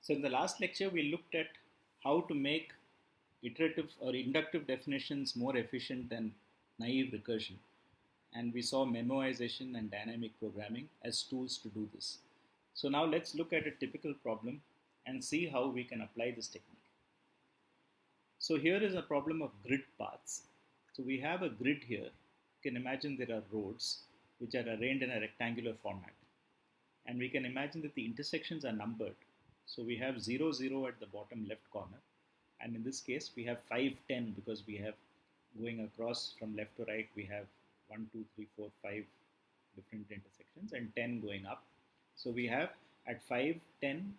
So in the last lecture, we looked at how to make iterative or inductive definitions more efficient than naive recursion. And we saw memoization and dynamic programming as tools to do this. So now let's look at a typical problem and see how we can apply this technique. So here is a problem of grid paths. So we have a grid here. You can imagine there are roads which are arranged in a rectangular format. And we can imagine that the intersections are numbered. So we have 0, 0 at the bottom left corner. And in this case, we have 5, 10 because we have going across from left to right, we have 1, 2, 3, 4, 5 different intersections and 10 going up. So we have at 5, 10,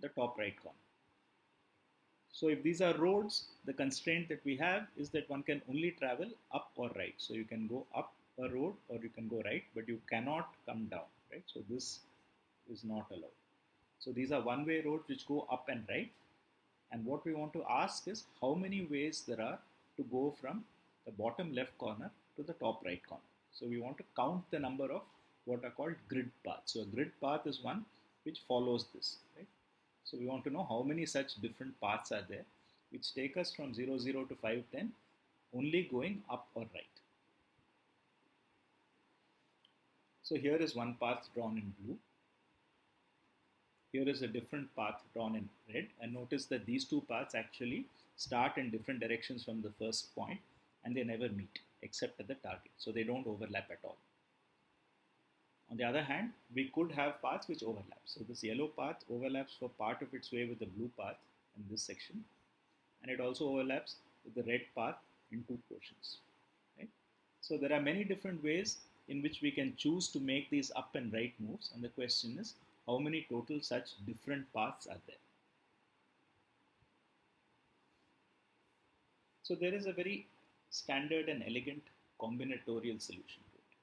the top right corner. So if these are roads, the constraint that we have is that one can only travel up or right. So you can go up a road or you can go right, but you cannot come down, right? So this is not allowed. So these are one-way roads which go up and right. And what we want to ask is how many ways there are to go from the bottom left corner to the top right corner. So we want to count the number of what are called grid paths. So a grid path is one which follows this, right? So we want to know how many such different paths are there which take us from 0, 0 to 5, 10 only going up or right. So here is one path drawn in blue. Here is a different path drawn in red, and notice that these two paths actually start in different directions from the first point and they never meet except at the target. So they don't overlap at all. On the other hand, we could have paths which overlap. So this yellow path overlaps for part of its way with the blue path in this section, and it also overlaps with the red path in two portions. Right? So there are many different ways in which we can choose to make these up and right moves, and the question is how many total such different paths are there. So there is a very standard and elegant combinatorial solution to it.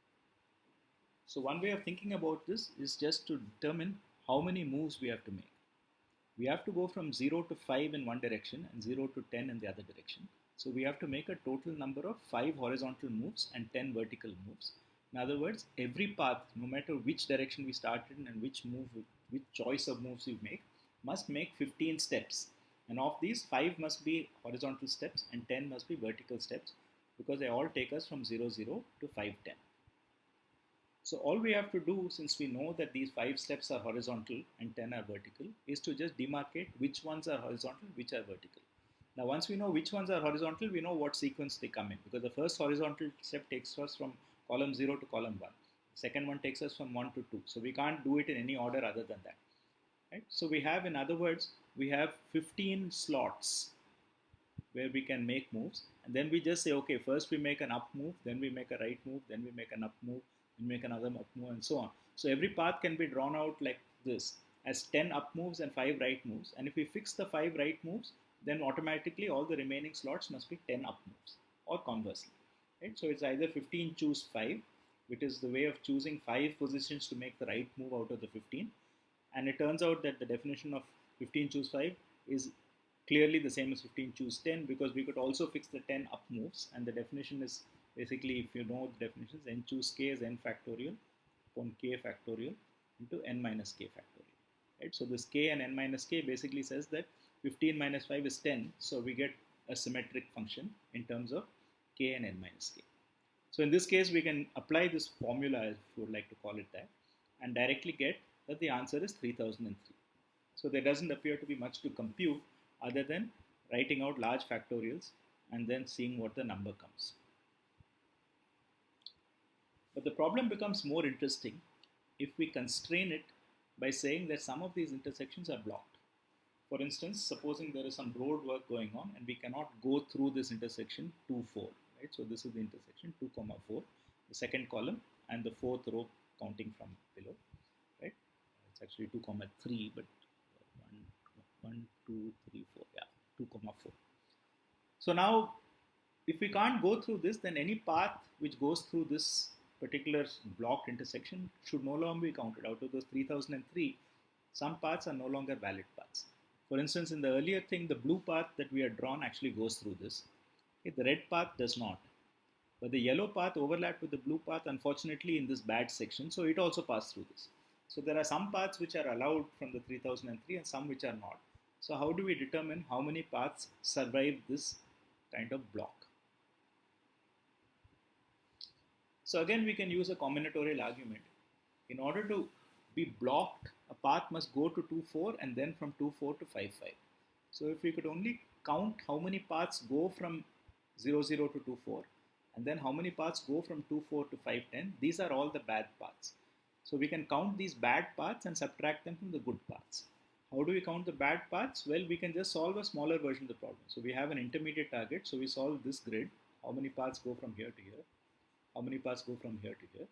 So one way of thinking about this is just to determine how many moves we have to make. We have to go from 0 to 5 in one direction and 0 to 10 in the other direction. So we have to make a total number of 5 horizontal moves and 10 vertical moves. In other words, every path, no matter which direction we started in and which choice of moves we make, must make 15 steps. And of these, 5 must be horizontal steps and 10 must be vertical steps because they all take us from 0, 0 to 5, 10. So all we have to do, since we know that these 5 steps are horizontal and 10 are vertical, is to just demarcate which ones are horizontal, which are vertical. Now once we know which ones are horizontal, we know what sequence they come in, because the first horizontal step takes us from column 0 to column 1. The second one takes us from 1 to 2. So we can't do it in any order other than that. Right? So we have, in other words, we have 15 slots where we can make moves, and then we just say, okay, first we make an up move, then we make a right move, then we make an up move, then make another up move, and so on. So every path can be drawn out like this as 10 up moves and 5 right moves, and if we fix the 5 right moves, then automatically all the remaining slots must be 10 up moves, or conversely. Right? So it's either 15 choose 5, which is the way of choosing 5 positions to make the right move out of the 15, and it turns out that the definition of 15 choose 5 is clearly the same as 15 choose 10, because we could also fix the 10 up moves, and the definition is basically, if you know the definitions, n choose k is n factorial upon k factorial into n minus k factorial. Right? So this k and n minus k basically says that 15 minus 5 is 10, so we get a symmetric function in terms of k and n minus k. So in this case, we can apply this formula, if you would like to call it that, and directly get that the answer is 3003. So there doesn't appear to be much to compute other than writing out large factorials and then seeing what the number comes. But the problem becomes more interesting if we constrain it by saying that some of these intersections are blocked. For instance, supposing there is some road work going on and we cannot go through this intersection 2, 4. Right? So this is the intersection 2, 4, the second column, and the fourth row counting from below. Right? It's actually 2, 3, but 1, 2, 3, 4. Yeah, 2, 4. So now, if we can't go through this, then any path which goes through this particular blocked intersection should no longer be counted. Out of those 3003, some paths are no longer valid paths. For instance, in the earlier thing, the blue path that we had drawn actually goes through this. Okay, the red path does not. But the yellow path overlapped with the blue path, unfortunately, in this bad section, so it also passed through this. So there are some paths which are allowed from the 3003 and some which are not. So how do we determine how many paths survive this kind of block? So again, we can use a combinatorial argument. In order to be blocked, a path must go to 2, 4 and then from 2, 4 to 5, 5. So if we could only count how many paths go from 0, 0 to 2, 4 and then how many paths go from 2, 4 to 5, 10, these are all the bad paths. So we can count these bad paths and subtract them from the good paths. How do we count the bad paths? Well, we can just solve a smaller version of the problem. So we have an intermediate target. So we solve this grid. How many paths go from here to here? How many paths go from here to here?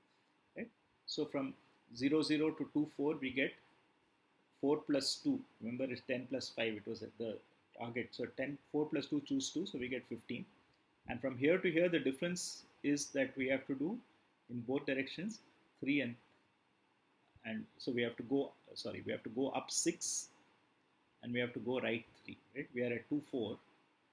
Right? So from 0, 0 to 2, 4, we get 4 plus 2. Remember, it's 10 plus 5. It was at the target. So 4 plus 2, choose 2. So we get 15. And from here to here, the difference is that we have to do in both directions 3 and so we have to go, we have to go up 6 and we have to go right 3, right? We are at 2, 4.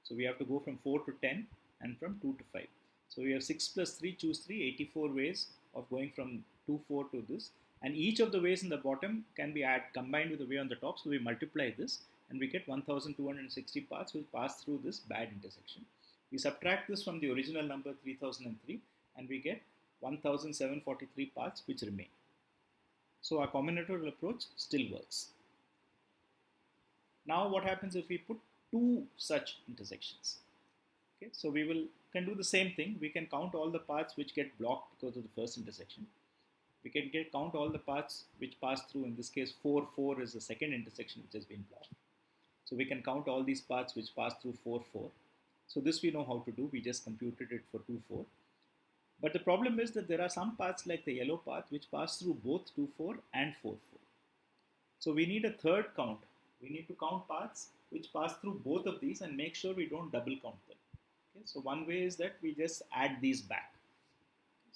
So we have to go from 4 to 10 and from 2 to 5. So we have 6 plus 3, choose 3, 84 ways of going from 2, 4 to this. And each of the ways in the bottom can be combined with the way on the top. So we multiply this and we get 1260 paths which pass through this bad intersection. We subtract this from the original number 3003 and we get 1743 paths which remain. So our combinatorial approach still works. Now what happens if we put two such intersections? Okay, so we can do the same thing. We can count all the paths which get blocked because of the first intersection. We can count all the paths which pass through. In this case, 4, 4 is the second intersection which has been blocked. So we can count all these paths which pass through 4, 4. So this we know how to do. We just computed it for 2, 4. But the problem is that there are some paths like the yellow path which pass through both 2, 4 and 4, 4. So we need a third count. We need to count paths which pass through both of these and make sure we don't double count them. Okay, so one way is that we just add these back.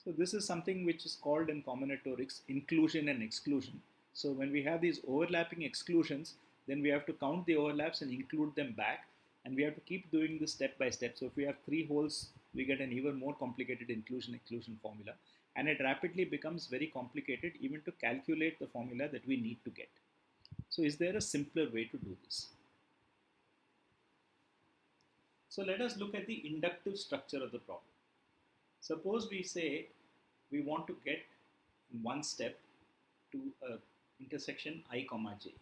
So this is something which is called in combinatorics inclusion and exclusion. So when we have these overlapping exclusions, then we have to count the overlaps and include them back. And we have to keep doing this step by step. So if we have 3 holes, we get an even more complicated inclusion-exclusion formula. And it rapidly becomes very complicated even to calculate the formula that we need to get. So is there a simpler way to do this? So let us look at the inductive structure of the problem. Suppose we say we want to get in one step to a intersection I, j.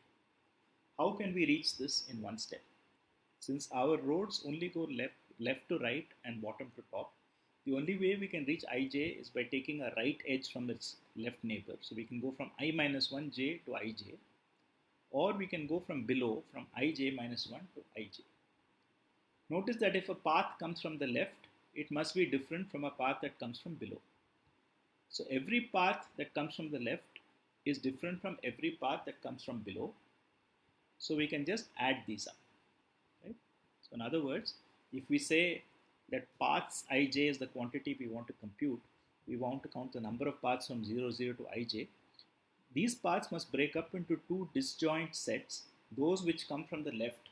How can we reach this in one step? Since our roads only go left to right and bottom to top, the only way we can reach ij is by taking a right edge from its left neighbor. So we can go from I minus 1j to ij, or we can go from below from ij minus 1 to ij. Notice that if a path comes from the left, it must be different from a path that comes from below. So every path that comes from the left is different from every path that comes from below. So we can just add these up. Right? So in other words, if we say that paths ij is the quantity we want to compute, we want to count the number of paths from 0, 0 to ij. These paths must break up into two disjoint sets, those which come from the left,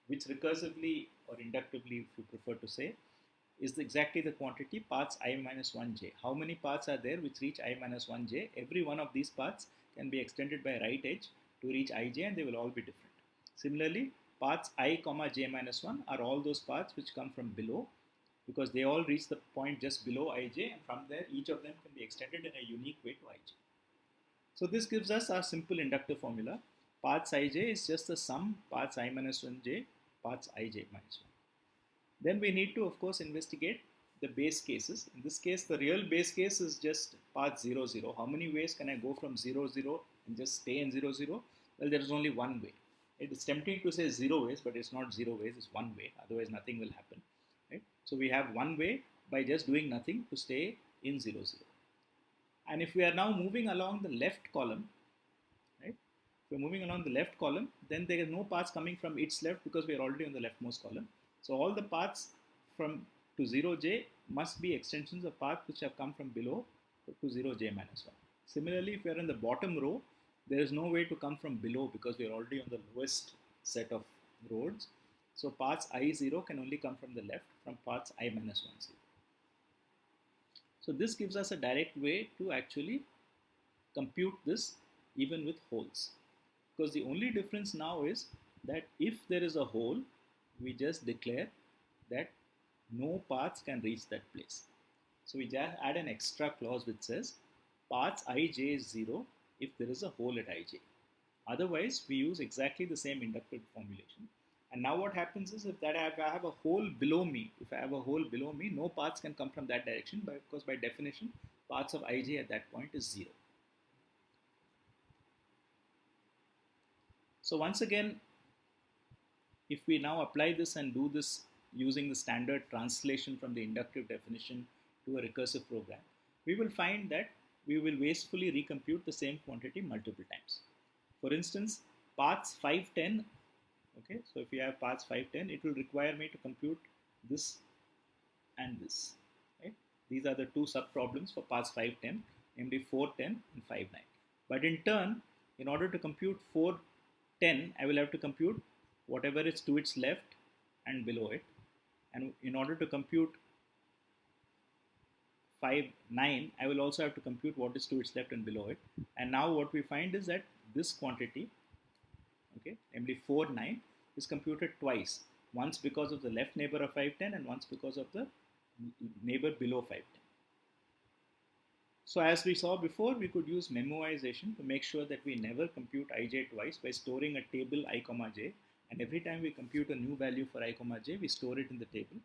which recursively or inductively, if you prefer to say, is exactly the quantity paths I minus 1j. How many paths are there which reach I minus 1j? Every one of these paths can be extended by right edge to reach ij, and they will all be different. Similarly, paths I comma j minus 1 are all those paths which come from below, because they all reach the point just below ij, and from there each of them can be extended in a unique way to ij. So this gives us our simple inductive formula. Paths ij is just the sum paths I minus 1j, paths ij minus 1. Then we need to, of course, investigate the base cases. In this case, the real base case is just path 0, 0. How many ways can I go from 0, 0 and just stay in 0, 0? Well, there is only one way. It is tempting to say 0 ways, but it's not 0 ways, it's one way. Otherwise, nothing will happen. Right? So we have one way by just doing nothing to stay in 0, 0. And if we are now moving along the left column, right? If we're moving along the left column, then there is no paths coming from its left because we are already on the leftmost column. So all the paths from to 0j must be extensions of paths which have come from below to 0j minus 1. Similarly, if we are in the bottom row, there is no way to come from below because we are already on the lowest set of roads. So paths I0 can only come from the left, from paths I minus 1, 0. So this gives us a direct way to actually compute this even with holes. Because the only difference now is that if there is a hole, we just declare that no paths can reach that place. So we just add an extra clause which says paths ij is 0 if there is a hole at ij. Otherwise, we use exactly the same inductive formulation. And now what happens is if that I have a hole below me, no paths can come from that direction because by definition, paths of ij at that point is 0. So once again, if we now apply this and do this using the standard translation from the inductive definition to a recursive program, we will find that we will wastefully recompute the same quantity multiple times. For instance, paths 5, 10, okay, so if you have paths 5, 10, it will require me to compute this and this, right? These are the two sub-problems for paths 5, 10, namely 4, 10 and 5, 9. But in turn, in order to compute 4, 10, I will have to compute whatever is to its left and below it. And in order to compute 5, 9, I will also have to compute what is to its left and below it. And now what we find is that this quantity, okay, namely 4, 9, is computed twice. Once because of the left neighbor of 5, 10 and once because of the neighbor below 5, 10. So as we saw before, we could use memoization to make sure that we never compute ij twice by storing a table I comma j, and every time we compute a new value for I comma j, we store it in the table,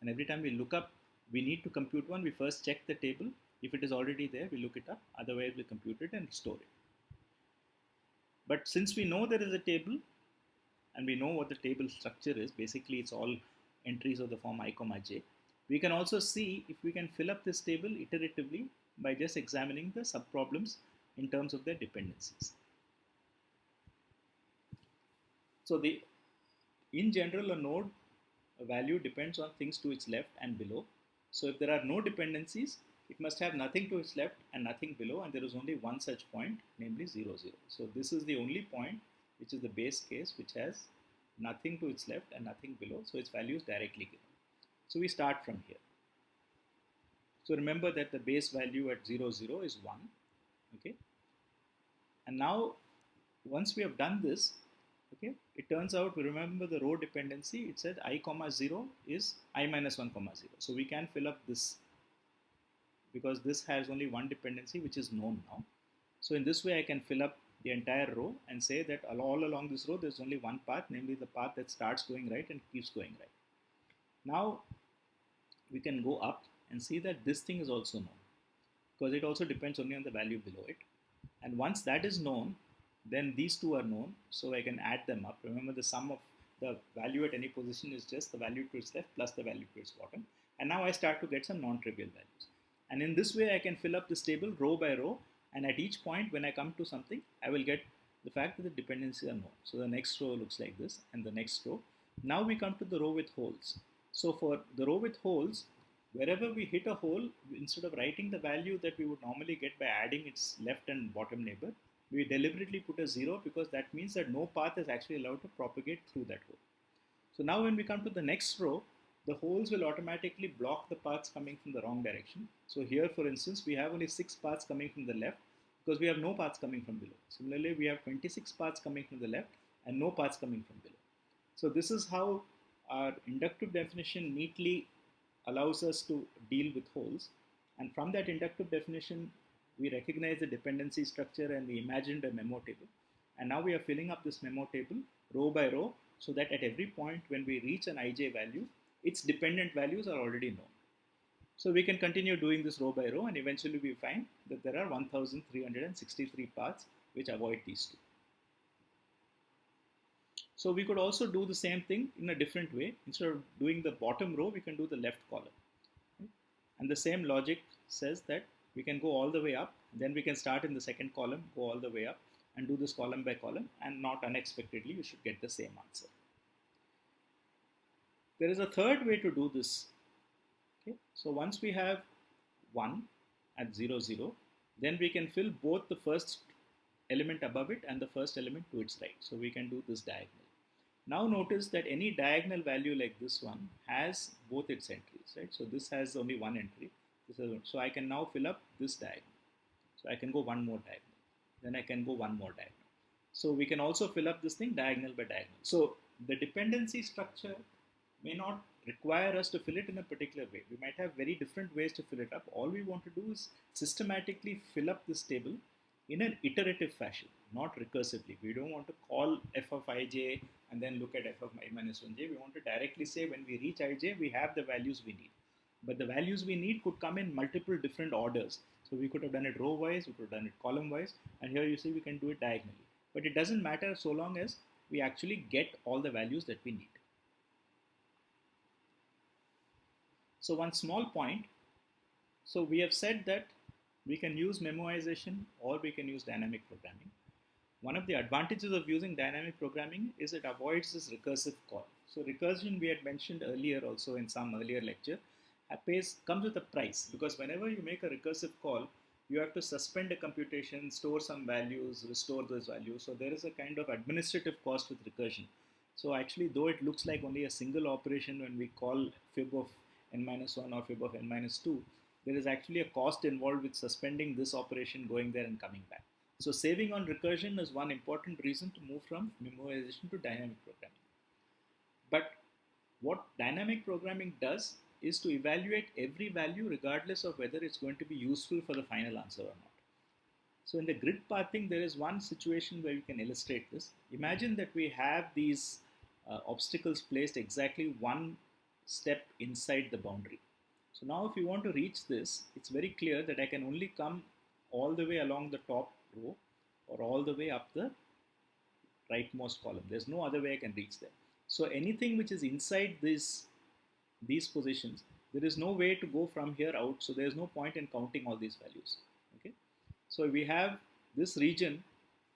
and every time we look up, we need to compute one, we first check the table. If it is already there, we look it up, otherwise we compute it and store it. But since we know there is a table and we know what the table structure is, basically it's all entries of the form I comma j, we can also see if we can fill up this table iteratively by just examining the subproblems in terms of their dependencies. So in general, a value depends on things to its left and below. So if there are no dependencies, it must have nothing to its left and nothing below, and there is only one such point, namely 0, 0. So this is the only point which is the base case which has nothing to its left and nothing below, so its value is directly given. So we start from here. So remember that the base value at 0, 0 is 1, okay? And now, once we have done this, okay, it turns out, we remember the row dependency, it said I comma 0 is I minus 1 comma 0. So we can fill up this because this has only one dependency which is known now. So in this way I can fill up the entire row and say that all along this row there's only one path, namely the path that starts going right and keeps going right. Now we can go up and see that this thing is also known because it also depends only on the value below it. And once that is known, then these two are known, so I can add them up. Remember, the sum of the value at any position is just the value to its left plus the value to its bottom. And now I start to get some non-trivial values. And in this way, I can fill up this table row by row. And at each point, when I come to something, I will get the fact that the dependencies are known. So the next row looks like this, and the next row. Now we come to the row with holes. So for the row with holes, wherever we hit a hole, instead of writing the value that we would normally get by adding its left and bottom neighbor, we deliberately put a 0 because that means that no path is actually allowed to propagate through that hole. So now when we come to the next row, the holes will automatically block the paths coming from the wrong direction. So here, for instance, we have only 6 paths coming from the left because we have no paths coming from below. Similarly, we have 26 paths coming from the left and no paths coming from below. So this is how our inductive definition neatly allows us to deal with holes. And from that inductive definition, we recognize the dependency structure and we imagined a memo table. And now we are filling up this memo table row by row so that at every point when we reach an ij value, its dependent values are already known. So we can continue doing this row by row and eventually we find that there are 1363 paths which avoid these two. So we could also do the same thing in a different way. Instead of doing the bottom row, we can do the left column. And the same logic says that we can go all the way up, then we can start in the second column, go all the way up and do this column by column, and not unexpectedly you should get the same answer. There is a third way to do this. Okay? So once we have 1 at 0, 0, then we can fill both the first element above it and the first element to its right. So we can do this diagonal. Now notice that any diagonal value like this one has both its entries, right? So this has only one entry. So I can now fill up this diagonal. So I can go one more diagonal. then I can go one more diagonal. So we can also fill up this thing diagonal by diagonal. So the dependency structure may not require us to fill it in a particular way. We might have very different ways to fill it up. All we want to do is systematically fill up this table in an iterative fashion, not recursively. We don't want to call f of ij and then look at f of I minus 1j. We want to directly say when we reach ij, we have the values we need. But the values we need could come in multiple different orders. So we could have done it row wise, we could have done it column wise, and here you see we can do it diagonally. But it doesn't matter so long as we actually get all the values that we need. So one small point, so we have said that we can use memoization or we can use dynamic programming. One of the advantages of using dynamic programming is it avoids this recursive call. So recursion we had mentioned earlier also in some earlier lecture comes with a price, because whenever you make a recursive call, you have to suspend a computation, store some values, restore those values. So there is a kind of administrative cost with recursion. So actually, though it looks like only a single operation when we call fib of n minus 1 or fib of n minus 2, there is actually a cost involved with suspending this operation, going there and coming back. So saving on recursion is one important reason to move from memoization to dynamic programming. But what dynamic programming does is to evaluate every value regardless of whether it's going to be useful for the final answer or not. So in the grid pathing, there is one situation where we can illustrate this. Imagine that we have these obstacles placed exactly one step inside the boundary. So now if you want to reach this, it's very clear that I can only come all the way along the top row or all the way up the rightmost column. There's no other way I can reach there. So anything which is inside these positions, there is no way to go from here out. So there's no point in counting all these values. Okay. So we have this region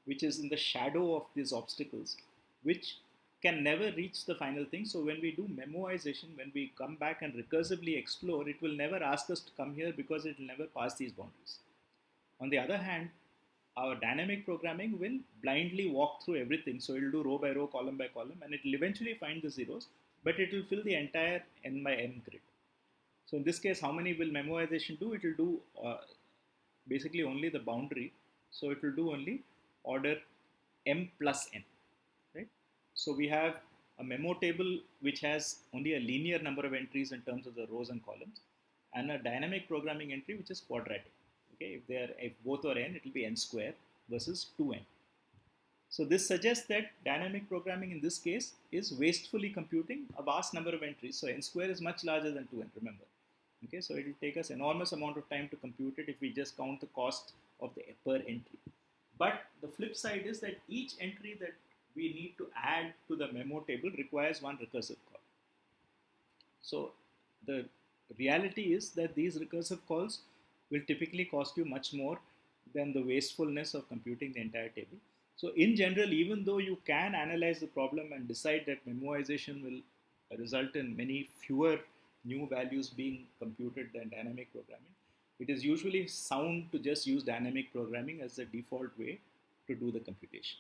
which is in the shadow of these obstacles, which can never reach the final thing. So when we do memoization, when we come back and recursively explore, it will never ask us to come here because it will never pass these boundaries. On the other hand, our dynamic programming will blindly walk through everything. So it will do row by row, column by column, and it will eventually find the zeros, but it will fill the entire n by m grid. So in this case, how many will memoization do? It will do basically only the boundary. So it will do only order m plus n, right? So we have a memo table which has only a linear number of entries in terms of the rows and columns, and a dynamic programming entry which is quadratic. Okay, if both are n, it will be n square versus 2n. So this suggests that dynamic programming in this case is wastefully computing a vast number of entries. So n square is much larger than 2n, remember. Okay, so it will take us enormous amount of time to compute it if we just count the cost of the per entry. But the flip side is that each entry that we need to add to the memo table requires one recursive call. So the reality is that these recursive calls will typically cost you much more than the wastefulness of computing the entire table. So in general, even though you can analyze the problem and decide that memoization will result in many fewer new values being computed than dynamic programming, it is usually sound to just use dynamic programming as the default way to do the computation.